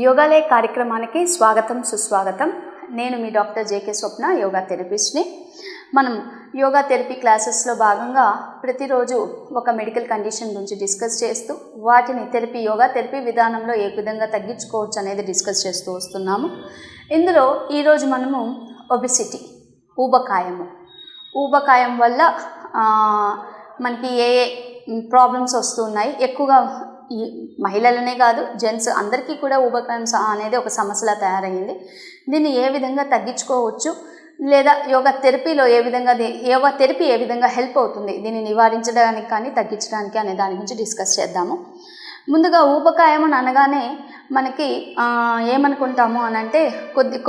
యోగాలయ కార్యక్రమానికి స్వాగతం సుస్వాగతం. నేను మీ డాక్టర్ జేకే స్వప్న, యోగా థెరపిస్ట్ని. మనం యోగా థెరపీ క్లాసెస్లో భాగంగా ప్రతిరోజు ఒక మెడికల్ కండిషన్ గురించి డిస్కస్ చేస్తూ వాటిని యోగా థెరపీ విధానంలో ఏ విధంగా తగ్గించుకోవచ్చు అనేది డిస్కస్ చేస్తూ వస్తున్నాము. ఇందులో ఈరోజు మనము ఒబెసిటీ, ఊబకాయం వల్ల మనకి ఏ ప్రాబ్లమ్స్ వస్తున్నాయి, ఎక్కువగా ఈ మహిళలనే కాదు జెంట్స్ అందరికీ కూడా ఊబకాయం అనేది ఒక సమస్యలా తయారయ్యింది. దీన్ని ఏ విధంగా తగ్గించుకోవచ్చు, లేదా యోగా థెరపీ ఏ విధంగా హెల్ప్ అవుతుంది దీన్ని నివారించడానికి కానీ తగ్గించడానికి అనే దాని గురించి డిస్కస్ చేద్దాము. ముందుగా ఊబకాయం అని అనగానే మనకి ఏమనుకుంటాము అని అంటే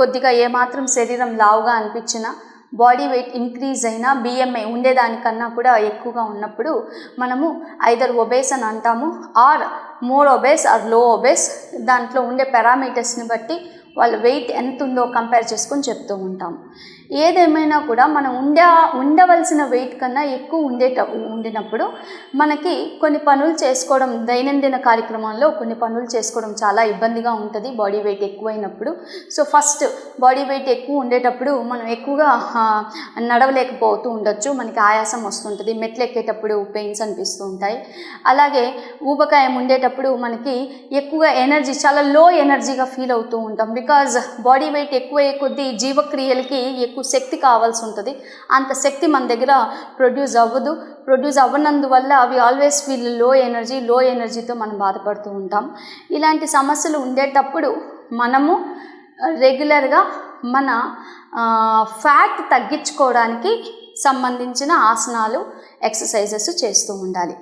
కొద్దిగా ఏమాత్రం శరీరం లావుగా అనిపించినా, బాడీ వెయిట్ ఇంక్రీజ్ అయినా, బిఎంఐ ఉండేదానికన్నా కూడా ఎక్కువగా ఉన్నప్పుడు మనము ఐదర్ ఒబేస్ అని అంటాము, ఆర్ మోర్ ఒబేస్ ఆర్ లో ఒబేస్. దాంట్లో ఉండే పారామీటర్స్ని బట్టి వాళ్ళ వెయిట్ ఎంత ఉందో కంపేర్ చేసుకొని చెప్తూ ఉంటాము. ఏదేమైనా కూడా మనం ఉండవలసిన వెయిట్ కన్నా ఎక్కువ ఉండినప్పుడు మనకి కొన్ని పనులు చేసుకోవడం, దైనందిన కార్యక్రమంలో కొన్ని పనులు చేసుకోవడం చాలా ఇబ్బందిగా ఉంటుంది బాడీ వెయిట్ ఎక్కువైనప్పుడు. సో ఫస్ట్ బాడీ వెయిట్ ఎక్కువ ఉండేటప్పుడు మనం ఎక్కువగా నడవలేకపోతూ ఉండొచ్చు, మనకి ఆయాసం వస్తుంటుంది, మెట్లు ఎక్కేటప్పుడు పెయిన్స్ అనిపిస్తూ ఉంటాయి. అలాగే ఊబకాయం ఉండేటప్పుడు మనకి ఎక్కువగా ఎనర్జీ, చాలా లో ఎనర్జీగా ఫీల్ అవుతూ ఉంటాం. బికాజ్ బాడీ వెయిట్ ఎక్కువయ్యే కొద్దీ జీవక్రియలకి ఎక్కువ శక్తి కావాల్సి ఉంటుంది. అంత శక్తి మన దగ్గర ప్రొడ్యూస్ అవ్వనందువల్ల అవి ఆల్వేస్ ఫీల్ లో ఎనర్జీతో మనం బాధపడుతూ ఉంటాం. ఇలాంటి సమస్యలు ఉండేటప్పుడు మనము రెగ్యులర్గా మన ఫ్యాట్ తగ్గించుకోవడానికి సంబంధించిన ఆసనాలు, ఎక్సర్సైజెస్ చేస్తూ ఉండాలి.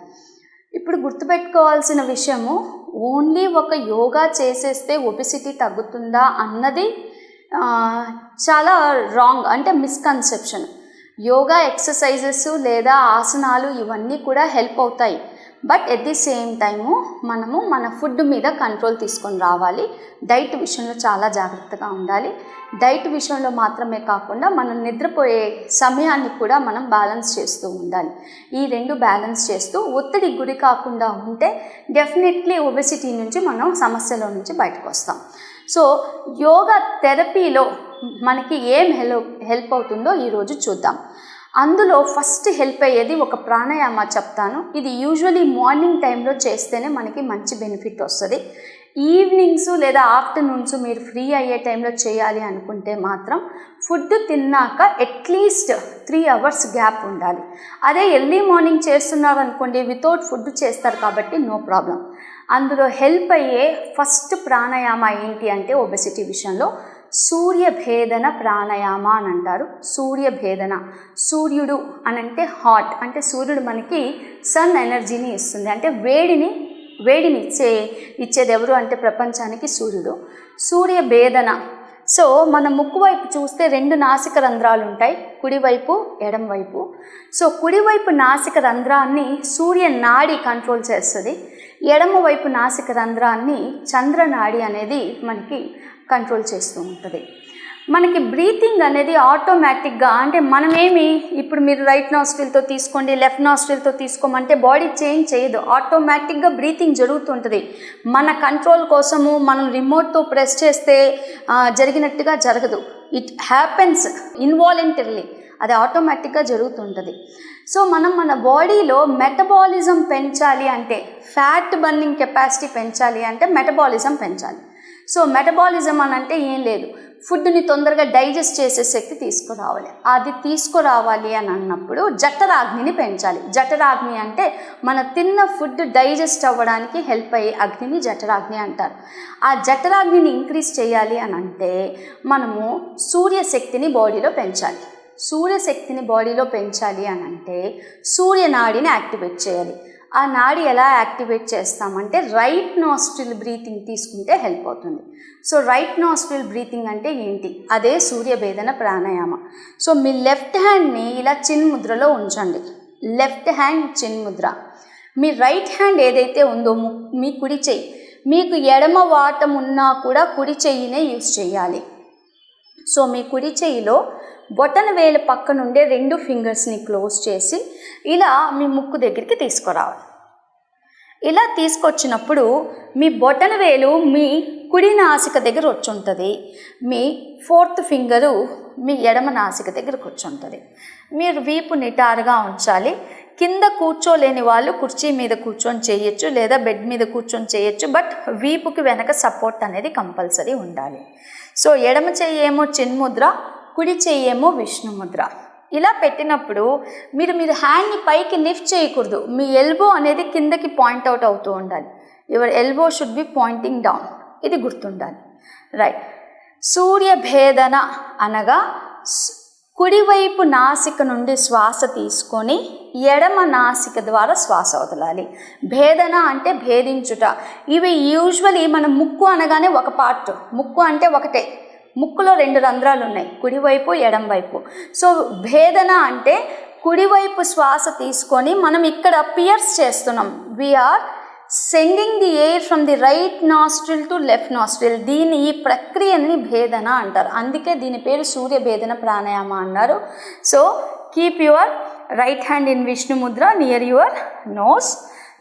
ఇప్పుడు గుర్తుపెట్టుకోవాల్సిన విషయము, ఓన్లీ ఒక యోగా చేసేస్తే ఒబెసిటీ తగ్గుతుందా అన్నది చాలా రాంగ్, అంటే మిస్కన్సెప్షన్. యోగా ఎక్సర్సైజెస్ లేదా ఆసనాలు ఇవన్నీ కూడా హెల్ప్ అవుతాయి. But at the same time మనము మన ఫుడ్ మీద కంట్రోల్ తీసుకొని రావాలి. డైట్ విషయంలో చాలా జాగ్రత్తగా ఉండాలి. డైట్ విషయంలో మాత్రమే కాకుండా మనం నిద్రపోయే సమయాన్ని కూడా మనం బ్యాలెన్స్ చేస్తూ ఉండాలి. ఈ రెండు బ్యాలెన్స్ చేస్తూ ఒత్తిడి గురి కాకుండా ఉంటే డెఫినెట్లీ ఒబెసిటీ నుంచి మనం సమస్యలో నుంచి బయటకు వస్తాం. సో యోగా థెరపీలో మనకి ఏం హెల్ప్ అవుతుందో ఈరోజు చూద్దాం. అందులో ఫస్ట్ హెల్ప్ అయ్యేది ఒక ప్రాణాయామ చెప్తాను. ఇది యూజువలీ మార్నింగ్ టైంలో చేస్తేనే మనకి మంచి బెనిఫిట్ వస్తుంది. ఈవినింగ్స్ లేదా ఆఫ్టర్నూన్స్ మీరు ఫ్రీ అయ్యే టైంలో చేయాలి అనుకుంటే మాత్రం ఫుడ్ తిన్నాక అట్లీస్ట్ 3 hours గ్యాప్ ఉండాలి. అదే ఎర్లీ మార్నింగ్ చేస్తున్నారు అనుకోండి, వితౌట్ ఫుడ్ చేస్తారు కాబట్టి నో ప్రాబ్లం. అందులో హెల్ప్ అయ్యే ఫస్ట్ ప్రాణాయామ ఏంటి అంటే ఒబెసిటీ విషయంలో సూర్యభేదన ప్రాణాయామ అని అంటారు. సూర్యభేదన, సూర్యుడు అనంటే హాట్, అంటే సూర్యుడు మనకి సన్ ఎనర్జీని ఇస్తుంది, అంటే వేడిని ఇచ్చేది ఎవరు అంటే ప్రపంచానికి సూర్యుడు. సూర్యభేదన. సో మన ముక్కు వైపు చూస్తే 2 నాసిక రంధ్రాలు ఉంటాయి, కుడివైపు ఎడమవైపు. సో కుడివైపు నాసిక రంధ్రాన్ని సూర్యనాడి కంట్రోల్ చేస్తుంది, ఎడమవైపు నాసిక రంధ్రాన్ని చంద్రనాడి అనేది మనకి కంట్రోల్ చేస్తూ ఉంటుంది. మనకి బ్రీతింగ్ అనేది ఆటోమేటిక్గా, అంటే మనమేమి ఇప్పుడు మీరు రైట్ నాస్ట్రిల్తో తీసుకోండి, లెఫ్ట్ నాస్ట్రిల్తో తీసుకోమంటే బాడీ చేంజ్ చేయదు, ఆటోమేటిక్గా బ్రీతింగ్ జరుగుతుంటుంది. మన కంట్రోల్ కోసము మనం రిమోట్తో ప్రెస్ చేస్తే జరిగినట్టుగా జరగదు. ఇట్ హ్యాపెన్స్ ఇన్వాలంటరీలీ, అది ఆటోమేటిక్గా జరుగుతుంటుంది. సో మనం మన బాడీలో మెటబాలిజం పెంచాలి అంటే, ఫ్యాట్ బర్నింగ్ కెపాసిటీ పెంచాలి అంటే మెటబాలిజం పెంచాలి. సో మెటబాలిజం అని అంటే ఏం లేదు, ఫుడ్ని తొందరగా డైజెస్ట్ చేసే శక్తి తీసుకురావాలి. అది తీసుకురావాలి అని అన్నప్పుడు జఠరాగ్నిని పెంచాలి. జఠరాగ్ని అంటే మన తిన్న ఫుడ్ డైజెస్ట్ అవ్వడానికి హెల్ప్ అయ్యే అగ్నిని జఠరాగ్ని అంటారు. ఆ జఠరాగ్నిని ఇంక్రీజ్ చేయాలి అని అంటే మనము సూర్యశక్తిని బాడీలో పెంచాలి. సూర్యశక్తిని బాడీలో పెంచాలి అని అంటే సూర్యనాడిని యాక్టివేట్ చేయాలి. ఆ నాడి ఎలా యాక్టివేట్ చేస్తామంటే రైట్ నాస్ట్రిల్ బ్రీతింగ్ తీసుకుంటే హెల్ప్ అవుతుంది. సో రైట్ నాస్ట్రిల్ బ్రీతింగ్ అంటే ఏంటి, అదే సూర్యభేదన ప్రాణాయామ. సో మీ లెఫ్ట్ హ్యాండ్ని ఇలా చిన్ముద్రలో ఉంచండి, లెఫ్ట్ హ్యాండ్ చిన్ముద్ర. మీ రైట్ హ్యాండ్ ఏదైతే ఉందో మీ కుడి చెయ్యి, మీకు ఎడమ వాటం ఉన్నా కూడా కుడి చెయ్యినే యూజ్ చేయాలి. సో మీ కుడి చెయ్యిలో బొటన వేలు పక్క నుండే 2 ఫింగర్స్ని క్లోజ్ చేసి ఇలా మీ ముక్కు దగ్గరికి తీసుకురావాలి. ఇలా తీసుకొచ్చినప్పుడు మీ బొటన వేలు మీ కుడి నాసిక దగ్గర వచ్చి ఉంటుంది, మీ 4th ఫింగరు మీ ఎడమ నాసిక దగ్గరకు వచ్చి ఉంటుంది. మీరు వీపు నిటారుగా ఉంచాలి. కింద కూర్చోలేని వాళ్ళు కుర్చీ మీద కూర్చొని చేయొచ్చు, లేదా బెడ్ మీద కూర్చొని చేయొచ్చు. బట్ వీపుకి వెనక సపోర్ట్ అనేది కంపల్సరీ ఉండాలి. సో ఎడమ చెయ్యి ఏమో చిన్ముద్ర, కుడి చెయ్యి ఏమో విష్ణు ముద్ర. ఇలా పెట్టినప్పుడు మీరు హ్యాండ్ని పైకి లిఫ్ట్ చేయకూడదు. మీ ఎల్బో అనేది కిందకి పాయింట్ అవుట్ అవుతూ ఉండాలి. Your elbow should be pointing down. ఇది గుర్తుండాలి. రైట్. సూర్యభేదన అనగా కుడివైపు నాసిక నుండి శ్వాస తీసుకొని ఎడమ నాసిక ద్వారా శ్వాస వదలాలి. భేదన అంటే భేదించుట. ఇవి యూజువలీ మనం ముక్కు అనగానే ఒక పార్ట్, ముక్కు అంటే ఒకటే, ముక్కులో 2 రంధ్రాలు ఉన్నాయి, కుడివైపు ఎడం వైపు. సో భేదన అంటే కుడివైపు శ్వాస తీసుకొని మనం ఇక్కడ పియర్స్ చేస్తున్నాం. We are sending the air from the right nostril to left nostril. ఈ ప్రక్రియని భేదన అంటారు. అందుకే దీని పేరు సూర్యభేదన ప్రాణాయామ అన్నారు. So keep your right hand in Vishnu mudra near your nose.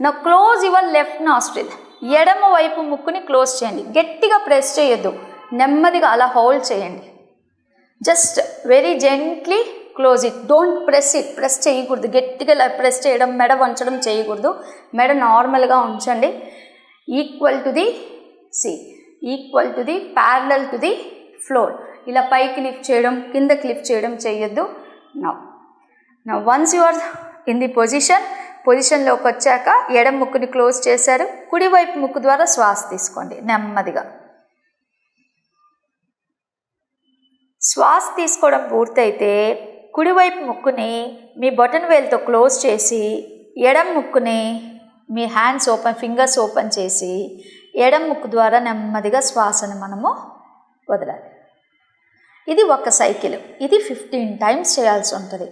Now close your left nostril. ఎడమ వైపు ముక్కుని క్లోజ్ చేయండి. గట్టిగా ప్రెస్ చేయొద్దు, నెమ్మదిగా అలా హోల్డ్ చేయండి. Just very gently close it. Don't press it. Press చేయకూడదు, గట్టిగా ప్రెస్ చేయడం, మెడ వంచడం చేయకూడదు. మెడ నార్మల్గా ఉంచండి. Equal to the parallel to the floor. ఇలా పైకి లిఫ్ట్ చేయడం, కిందకి లిఫ్ట్ చేయడం చేయొద్దు. Now once you are in the పొజిషన్లోకి వచ్చాక ఎడం ముక్కుని క్లోజ్ చేశారు. కుడివైపు ముక్కు ద్వారా శ్వాస తీసుకోండి నెమ్మదిగా. శ్వాస తీసుకోవడం పూర్తయితే కుడివైపు ముక్కుని మీ బొటన్ వేలుతో క్లోజ్ చేసి ఎడం ముక్కుని మీ హ్యాండ్స్ ఫింగర్స్ ఓపెన్ చేసి ఎడం ముక్కు ద్వారా నెమ్మదిగా శ్వాసను మనము వదలాలి. ఇది ఒక సైకిల్. ఇది 15 టైమ్స్ చేయాల్సి ఉంటుంది.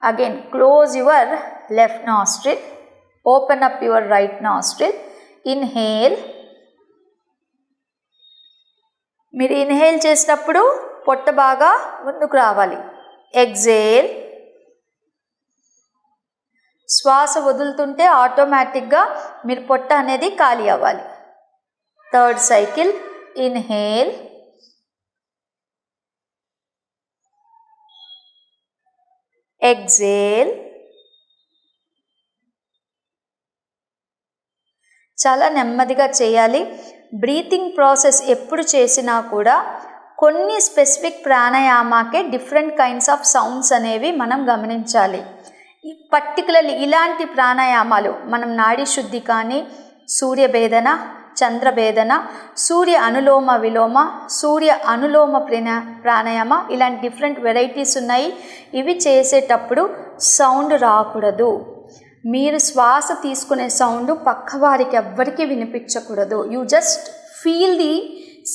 Again close your left nostril, open up your right nostril. Inhale. మీరు ఇన్హేల్ చేసినప్పుడు పొట్ట బాగా ముందుకు రావాలి. ఎగ్జేల్. శ్వాస వదులుతుంటే ఆటోమేటిక్గా మీరు పొట్ట అనేది ఖాళీ అవ్వాలి. 3rd cycle. ఇన్హేల్. ఎగ్జేల్. చాలా నెమ్మదిగా చేయాలి. బ్రీతింగ్ ప్రాసెస్ ఎప్పుడు చేసినా కూడా కొన్ని స్పెసిఫిక్ ప్రాణాయామాకే డిఫరెంట్ కైండ్స్ ఆఫ్ సౌండ్స్ అనేవి మనం గమనించాలి. పర్టికులర్లీ ఇలాంటి ప్రాణాయామాలు మనం నాడీ శుద్ధి కానీ, సూర్యభేదన, చంద్రభేదన, సూర్య అనులోమ విలోమ, సూర్య అనులోమ ప్రాణాయామ, ఇలాంటి డిఫరెంట్ వెరైటీస్ ఉన్నాయి. ఇవి చేసేటప్పుడు సౌండ్ రాకూడదు. మీరు శ్వాస తీసుకునే సౌండ్ పక్కవారికి ఎవ్వరికి వినిపించకూడదు. You just feel the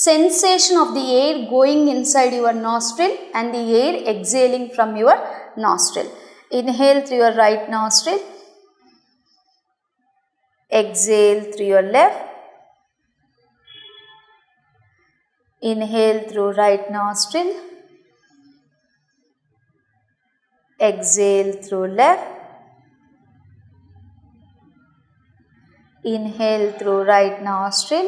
sensation of the air going inside your nostril and the air exhaling from your nostril. Inhale through your right nostril, exhale through your left. Inhale through right nostril, exhale through left. Inhale through right nostril,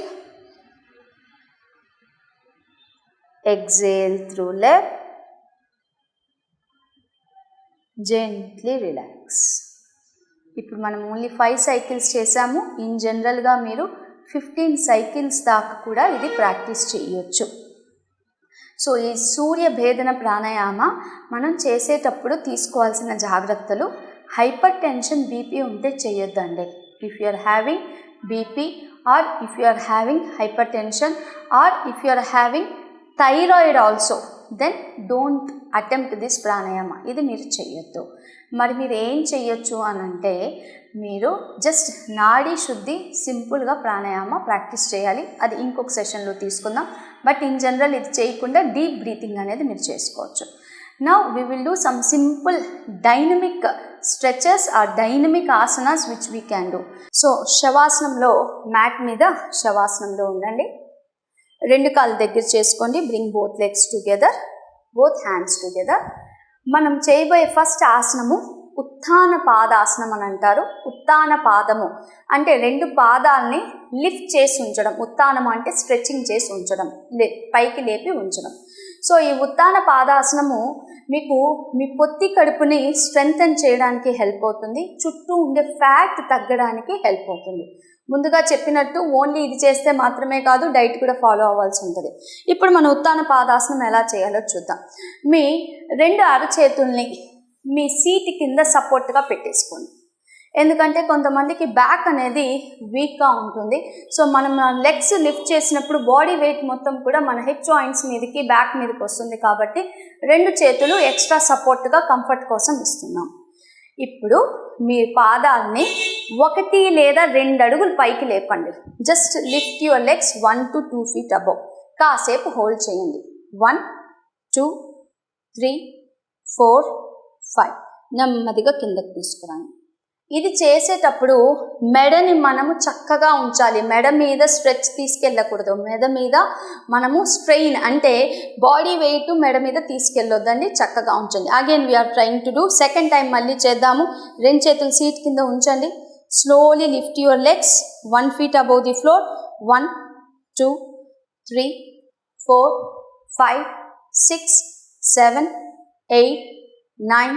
exhale through left. Gently relax. ఇప్పుడు మనం only 5 cycles చేసాము. In జనరల్గా మీరు 15 cycles దాకా కూడా ఇది practice చేయొచ్చు. So ఈ సూర్యభేదన ప్రాణాయామ మనం చేసేటప్పుడు తీసుకోవాల్సిన జాగ్రత్తలు. హైపర్ టెన్షన్ బీపీ ఉంటే చేయొద్దండి. If you are having BP or if you are having hypertension or if you are having thyroid also, then don't attempt this pranayama. ఇది మీరు చెయ్యొద్దు. మరి మీరు ఏం చెయ్యొచ్చు అని అంటే, మీరు జస్ట్ నాడీ శుద్ధి సింపుల్గా ప్రాణాయామ ప్రాక్టీస్ చేయాలి. అది ఇంకొక సెషన్లో తీసుకుందాం. బట్ ఇన్ జనరల్ ఇది చేయకుండా డీప్ బ్రీతింగ్ అనేది మీరు చేసుకోవచ్చు. Now we will do some simple dynamic stretches or dynamic asanas which we can do. So శవాసనంలో మ్యాట్ మీద శవాసనంలో ఉండండి. 2 కాళ్ళు దగ్గర చేసుకోండి. Bring both legs together, both hands together. మనం చేయబోయే ఫస్ట్ ఆసనము ఉత్థాన పాదాసనం అని అంటారు. ఉత్థాన పాదము అంటే 2 పాదాలని లిఫ్ట్ చేసి ఉంచడం. ఉత్థానం అంటే స్ట్రెచింగ్ చేసి ఉంచడం, పైకి లేపి ఉంచడం. సో ఈ ఉత్థాన పాదాసనము మీకు మీ పొత్తి కడుపుని స్ట్రెంగ్తన్ చేయడానికి హెల్ప్ అవుతుంది. చుట్టూ ఉండే ఫ్యాట్ తగ్గడానికి హెల్ప్ అవుతుంది. ముందుగా చెప్పినట్టు ఓన్లీ ఇది చేస్తే మాత్రమే కాదు, డైట్ కూడా ఫాలో అవ్వాల్సి ఉంటుంది. ఇప్పుడు మన ఉత్థాన పాదాసనం ఎలా చేయాలో చూద్దాం. మీ 2 అరచేతుల్ని మీ సీట్ కింద సపోర్ట్గా పెట్టేసుకోండి. ఎందుకంటే కొంతమందికి బ్యాక్ అనేది వీక్గా ఉంటుంది. సో మనం లెగ్స్ లిఫ్ట్ చేసినప్పుడు బాడీ వెయిట్ మొత్తం కూడా మన హిప్ జాయింట్స్ మీదకి బ్యాక్ మీదకి వస్తుంది. కాబట్టి 2 చేతులు ఎక్స్ట్రా సపోర్ట్గా కంఫర్ట్ కోసం ఇస్తున్నాం. ఇప్పుడు మీ పాదాలని 1 లేదా 2 అడుగులు పైకి లేపండి. Just lift your legs 1 to 2 feet above. కాసేపు హోల్డ్ చేయండి. 1 2 3 4 5 నెమ్మదిగా కిందకి తీసుకురండి. ఇది చేసేటప్పుడు మెడని మనము చక్కగా ఉంచాలి. మెడ మీద స్ట్రెచ్ తీసుకెళ్ళకూడదు. మెడ మీద మనము స్ట్రెయిన్ అంటే బాడీ వెయిట్ మెడ మీద తీసుకెళ్ళొద్దండి. చక్కగా ఉంచండి. Again we are trying to do. Second time మళ్ళీ చేద్దాము. 2 చేతులు సీట్ కింద ఉంచండి. Slowly lift your legs 1 feet above the floor. 1 2 3 4 5 6 7 8 9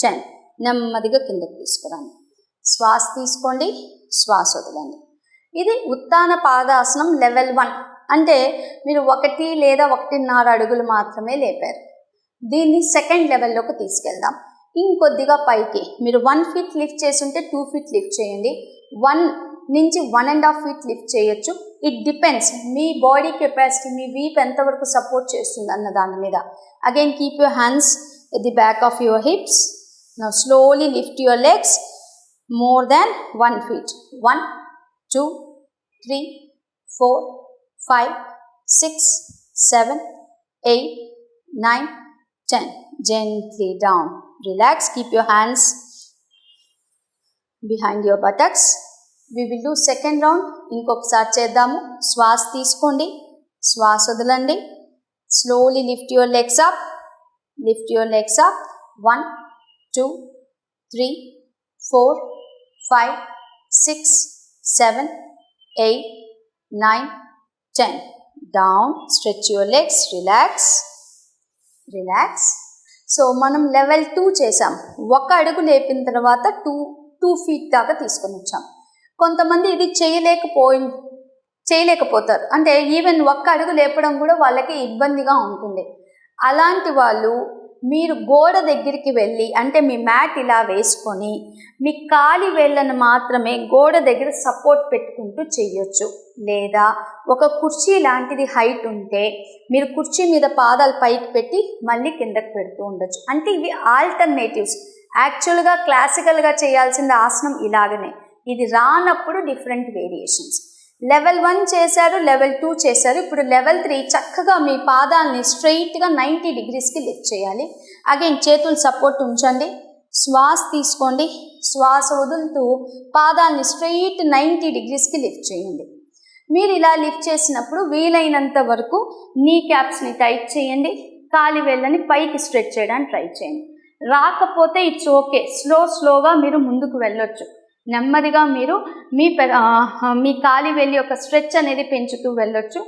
10 నెమ్మదిగా కిందకి తీసుకురండి. శ్వాస తీసుకోండి, శ్వాస వదలండి. ఇది ఉత్థాన పాదాసనం లెవెల్ 1 అంటే మీరు 1 లేదా 1.5 అడుగులు మాత్రమే లేపారు. దీన్ని సెకండ్ లెవెల్లోకి తీసుకెళ్దాం. ఇంకొద్దిగా పైకి మీరు 1 feet లిఫ్ట్ చేసి ఉంటే 2 feet లిఫ్ట్ చేయండి. 1 నుంచి 1.5 feet లిఫ్ట్ చేయొచ్చు. ఇట్ డిపెండ్స్ మీ బాడీ కెపాసిటీ, మీ వీప్ ఎంతవరకు సపోర్ట్ చేస్తుంది అన్న దాని మీద. Again keep your hands at the back of your hips. Now slowly lift your legs more than 1 feet. 1 2 3 4 5 6 7 8 9 10 Gently down. Relax. Keep your hands behind your buttocks. We will do second round. ఇంకొకసారి చేద్దాము. శ్వాస తీసుకోండి, శ్వాస వదలండి. Slowly lift your legs up. Lift your legs up. 1 2 3 4 5 6 7 8 9 10 down. Stretch your legs. Relax. So మనం level 2 చేసాం. 1 అడుగు లేపిన తర్వాత 2 feet దాకా తీసుకొని వచ్చాం. కొంతమంది ఇది చేయలేకపోతారు. అంటే ఈవెన్ 1 అడుగు లేపడం కూడా వాళ్ళకి ఇబ్బందిగా ఉంటుంది. అలాంటి వాళ్ళు మీరు గోడ దగ్గరికి వెళ్ళి, అంటే మీ మ్యాట్ ఇలా వేసుకొని మీ కాలి వేళ్ళను మాత్రమే గోడ దగ్గర సపోర్ట్ పెట్టుకుంటూ చేయొచ్చు. లేదా ఒక కుర్చీ లాంటిది హైట్ ఉంటే మీరు కుర్చీ మీద పాదాలు పైకి పెట్టి మళ్ళీ కిందకి పెడుతూ ఉండొచ్చు. అంటే ఇవి ఆల్టర్నేటివ్స్. యాక్చువల్గా క్లాసికల్గా చేయాల్సిన ఆసనం ఇలాగనే. ఇది రానప్పుడు డిఫరెంట్ వేరియేషన్స్. లెవెల్ 1 చేశారు, లెవెల్ 2 చేశారు. ఇప్పుడు లెవెల్ 3 చక్కగా మీ పాదాలని స్ట్రైట్గా 90 degreesకి లిఫ్ట్ చేయాలి. అగైన్ చేతులు సపోర్ట్ ఉంచండి. శ్వాస తీసుకోండి, శ్వాస వదులుతూ పాదాలని స్ట్రైట్ 90 degreesకి లిఫ్ట్ చేయండి. మీరు ఇలా లిఫ్ట్ చేసినప్పుడు వీలైనంత వరకు నీ క్యాప్స్ని టైట్ చేయండి. కాలి వేళ్ళని పైకి స్ట్రెచ్ చేయడానికి ట్రై చేయండి. రాకపోతే ఇట్స్ ఓకే. స్లోగా మీరు ముందుకు వెళ్ళొచ్చు. నెమ్మదిగా మీరు మీ కాలి వేలి యొక్క స్ట్రెచ్ అనేది పెంచుతూ వెళ్ళొచ్చు.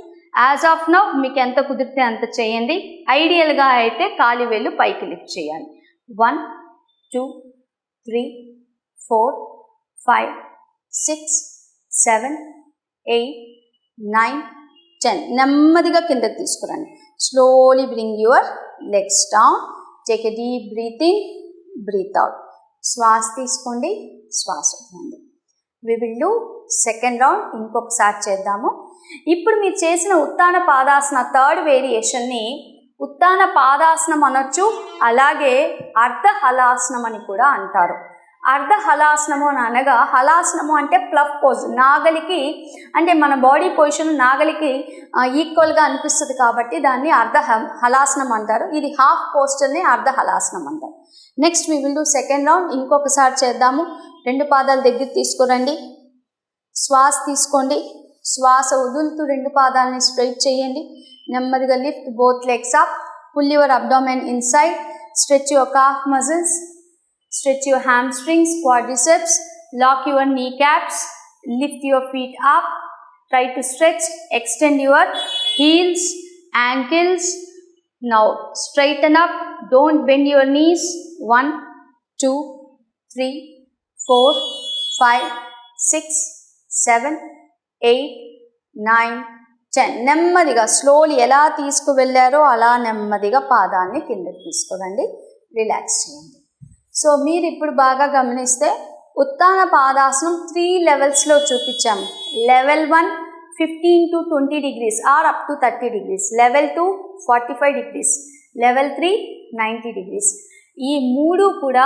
యాజ్ ఆఫ్ నౌ మీకు ఎంత కుదిరితే అంత చేయండి. ఐడియల్గా అయితే కాలి వేలు పైకి లిఫ్ట్ చేయాలి. 1 2 3 4 5 6 7 8 9 10 నెమ్మదిగా కిందకి తీసుకురండి. Slowly bring your legs down. Take a deep breath in, breath out. శ్వాస తీసుకోండి, శ్వాస వదలండి. We will do second round. ఇంకొకసారి చేద్దాము. ఇప్పుడు మీరు చేసిన ఉత్తాన పాదాసన థర్డ్ వేరియేషన్ని ఉత్తాన పాదాసనం అనొచ్చు. అలాగే అర్ధ హలాసనం అని కూడా అంటారు. అర్ధ హలాసనము అని అనగా, హలాసనము అంటే ప్లఫ్ పోజ్. నాగలికి అంటే మన బాడీ పొజిషన్ నాగలికి ఈక్వల్గా అనిపిస్తుంది కాబట్టి దాన్ని అర్ధ హలాసనం అంటారు. ఇది హాఫ్ పోస్టర్ని అర్ధ హలాసనం అంటారు. Next we will do second round. ఇంకొకసారి చేద్దాము. 2 పాదాలు దగ్గర తీసుకురండి. శ్వాస తీసుకోండి, శ్వాస వదులుతూ 2 పాదాలని స్ట్రైట్ చేయండి. నెమ్మదిగా lift both legs up. Pull your abdomen inside. Stretch your calf muscles. Stretch your hamstrings, quadriceps, lock your kneecaps, lift your feet up. Try to stretch, extend your heels, ankles. Now straighten up, don't bend your knees. 1, 2, 3, 4, 5, 6, 7, 8, 9, 10. నెమ్మదిగా slowly ఎలా తీసుకువెళ్ళారో అలా నెమ్మదిగా పాదాన్ని కిందకి తీసుకురండి, relax చేయండి. So మీరు ఇప్పుడు బాగా గమనిస్తే ఉత్తాన పాదాసనం 3 లెవెల్స్లో చూపించాము. Level 1 15 to 20 degrees or up to 30 degrees. Level 2 45 degrees. Level 3 90 degrees. ఈ 3 కూడా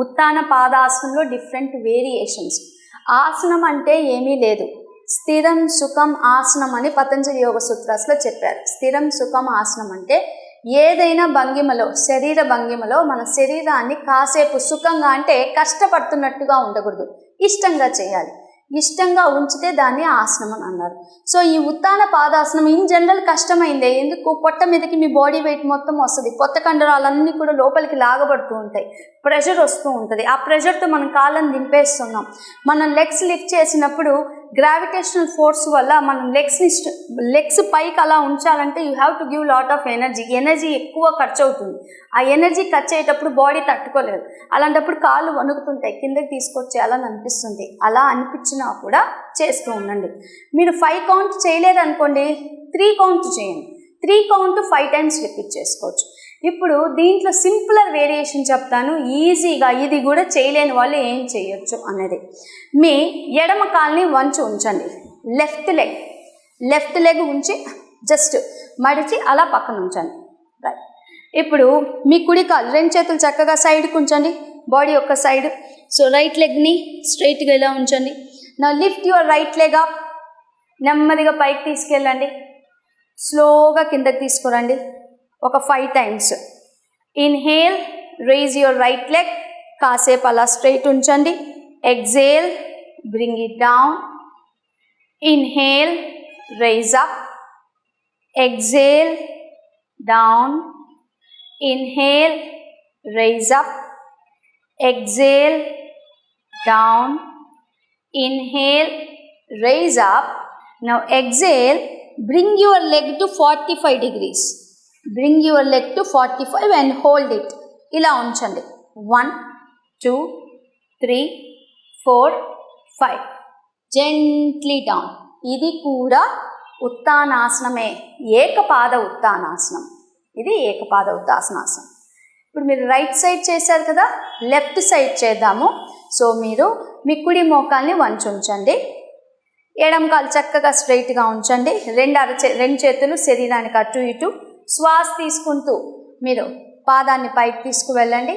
ఉత్తాన పాదాసనంలో డిఫరెంట్ వేరియేషన్స్. ఆసనం అంటే ఏమీ లేదు, స్థిరం సుఖం ఆసనం అని పతంజలి యోగ సూత్రాస్లో చెప్పారు. స్థిరం సుఖం ఆసనం అంటే ఏదైనా భంగిమలో, శరీర భంగిమలో మన శరీరాన్ని కాసేపు సుఖంగా అంటే కష్టపడుతున్నట్టుగా ఉండకూడదు, ఇష్టంగా చేయాలి. ఇష్టంగా ఉంచితే దాన్ని ఆసనం అని అన్నారు. సో ఈ ఉత్తాన పాదాసనం ఇన్ జనరల్ కష్టమైందే, ఎందుకు? పొట్ట మీదకి మీ బాడీ వెయిట్ మొత్తం వస్తుంది, పొత్త కండరాలన్నీ కూడా లోపలికి లాగబడుతూ ఉంటాయి, ప్రెషర్ వస్తూ ఉంటుంది. ఆ ప్రెషర్తో మనం కాళ్ళని దింపేస్తున్నాం. మనం లెగ్స్ లిఫ్ట్ చేసినప్పుడు గ్రావిటేషనల్ ఫోర్స్ వల్ల మనం లెగ్స్ పైకి అలా ఉంచాలంటే you have to give lot of energy ఎక్కువ ఖర్చు అవుతుంది. ఆ ఎనర్జీ ఖర్చు అయ్యేటప్పుడు బాడీ తట్టుకోలేదు. అలాంటప్పుడు కాళ్ళు వణుకుతుంటాయి, కిందకి తీసుకొచ్చేయాలని అనిపిస్తుంది. అలా అనిపించినా కూడా చేస్తూ ఉండండి. మీరు 5 కౌంట్ చేయలేదనుకోండి, 3 కౌంట్ చేయండి. 3 కౌంట్ 5 టైమ్స్ రిపీట్ చేసుకోవచ్చు. ఇప్పుడు దీంట్లో సింపులర్ వేరియేషన్ చెప్తాను, ఈజీగా ఇది కూడా చేయలేని వాళ్ళు ఏం చేయొచ్చు అనేది. మీ ఎడమ కాల్ని వంచి ఉంచండి, లెఫ్ట్ లెగ్ ఉంచి జస్ట్ మడిచి అలా పక్కన ఉంచండి. రైట్. ఇప్పుడు మీ కుడి కాలు 2 చేతులు చక్కగా సైడ్కి ఉంచండి, బాడీ యొక్క సైడ్. సో రైట్ లెగ్ని స్ట్రైట్గా ఇలా ఉంచండి. నా lift your right leg up, నెమ్మదిగా పైకి తీసుకెళ్ళండి, స్లోగా కిందకి తీసుకురండి. ఒక 5 times. Inhale, raise your right leg, కాసేపు అలా స్ట్రైట్ ఉంచండి. Exhale, bring it down. Inhale, raise up. Exhale, down. Inhale, raise up. Exhale, down. Inhale, raise up. Now exhale, bring your leg to 45 degrees. Bring your leg to 45 and hold it. ఇలా ఉంచండి. 1, 2, 3, 4, 5. Gently down. ఇది కూడా ఉత్తానాసనమే, ఏకపాద ఉత్తానాసనం. ఇది ఏకపాద ఉత్తానాసనం. ఇప్పుడు మీరు right side చేశారు కదా, left side చేద్దాము. సో మీరు మీ కుడి మోకాల్ని వంచి ఉంచండి, ఎడమ కాలు చక్కగా స్ట్రైట్గా ఉంచండి. 2 చేతులు శరీరానికి అటు ఇటు. శ్వాస తీసుకుంటూ మీరు పాదాన్ని పైకి తీసుకువెళ్ళండి,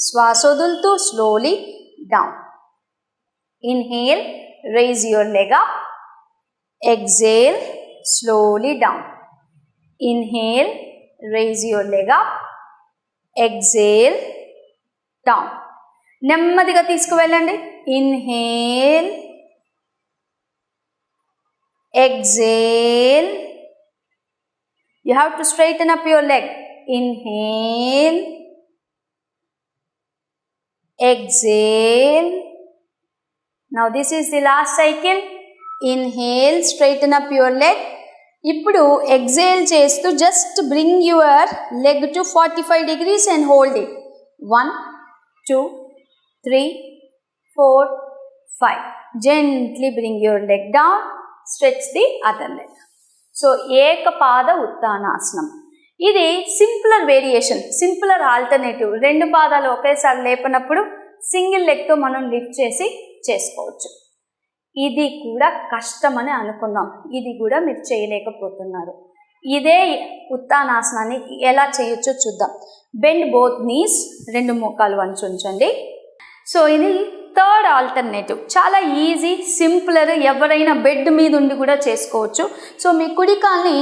శ్వాస వదులుతూ slowly down. Inhale, raise your leg up. Exhale, slowly down. Inhale, raise your leg up. Exhale, down. నెమ్మదిగా తీసుకువెళ్ళండి. Inhale, exhale. You have to straighten up your leg. Inhale, exhale. Now this is the last cycle. Inhale, straighten up your leg. ఇప్పుడు exhale చేస్తూ just bring your leg to 45 degrees and hold it. 1, 2, 3, 4, 5. Gently bring your leg down. Stretch the other leg. So ఏకపాద ఉత్తానాసనం. ఇది simpler variation, simpler alternative. 2 పాదాలు ఒకేసారి లేపనప్పుడు single లెగ్తో మనం lift చేసి చేసుకోవచ్చు. ఇది కూడా కష్టమని అనుకుందాం, ఇది కూడా మీరు చేయలేకపోతున్నారు. ఇదే ఉత్తానాసనాన్ని ఎలా చేయొచ్చో చూద్దాం. బెండ్ బోత్ నీస్, 2 మోకాలు వంచి ఉంచండి. సో ఇది థర్డ్ ఆల్టర్నేటివ్, చాలా ఈజీ, సింపులర్. ఎవరైనా బెడ్ మీద ఉండి కూడా చేసుకోవచ్చు. సో మీ కుడి కాల్ని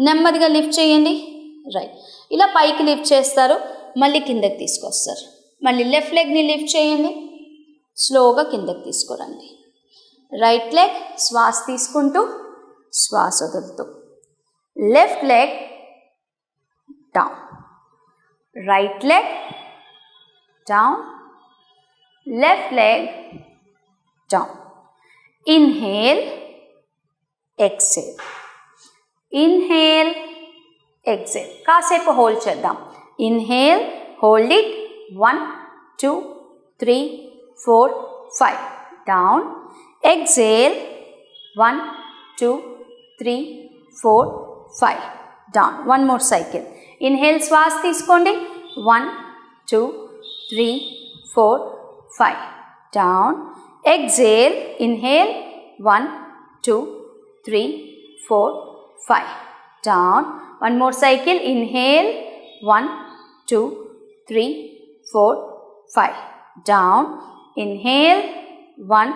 నెమ్మదిగా లిఫ్ట్ చేయండి. రైట్, ఇలా పైకి లిఫ్ట్ చేస్తారు, మళ్ళీ కిందకి తీసుకొస్తారు. మళ్ళీ లెఫ్ట్ లెగ్ని లిఫ్ట్ చేయండి, స్లోగా కిందకి తీసుకురండి. రైట్ లెగ్ శ్వాస తీసుకుంటూ శ్వాస వదులుతూ. Left leg down, right leg down. left leg down. Inhale, exhale. Inhale, exhale. కాసేపు హోల్డ్ చేద్దాం. Inhale, hold it. 1, 2, 3, 4, 5. Down. Exhale. 1, 2, 3, 4, 5. Down. One more cycle. Inhale, శ్వాస తీసుకోండి. 1, 2, 3, 4, 5. Down. Exhale. Inhale. 1, 2, 3, 4, 5. Down. One more cycle. Inhale. 1, 2, 3, 4, 5. Down. Inhale. 1,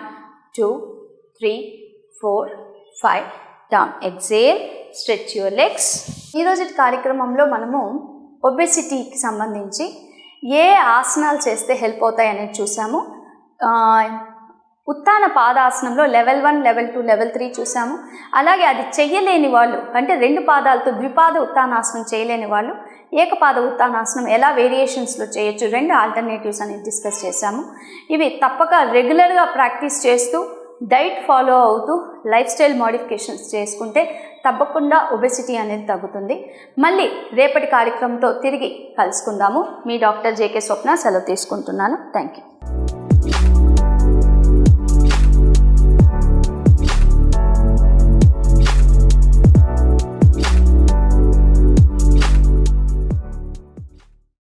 2, 3, 4, 5. Down. Exhale. Stretch your legs. ఈరోజు కార్యక్రమంలో మనము ఒబెసిటీకి సంబంధించి ఏ ఆసనాలు చేస్తే హెల్ప్ అవుతాయి అనేది చూసాము. ఉత్తాన పాదాసనంలో లెవెల్ 1, లెవెల్ 2, లెవెల్ 3 చూసాము. అలాగే అది చెయ్యలేని వాళ్ళు, అంటే 2 పాదాలతో ద్విపాద ఉత్తానాసనం చేయలేని వాళ్ళు ఏకపాద ఉత్తానాసనం ఎలా వేరియేషన్స్లో చేయొచ్చు, 2 ఆల్టర్నేటివ్స్ అనేది డిస్కస్ చేశాము. ఇవి తప్పక రెగ్యులర్గా ప్రాక్టీస్ చేస్తూ డైట్ ఫాలో అవుతూ లైఫ్ స్టైల్ మోడిఫికేషన్స్ చేసుకుంటే తప్పకుండా ఒబెసిటీ అనేది తగ్గుతుంది. మళ్ళీ రేపటి కార్యక్రమంతో తిరిగి కలుసుకుందాము. మీ డాక్టర్ జేకే స్వప్న సెలవు తీసుకుంటున్నాను. Thank you.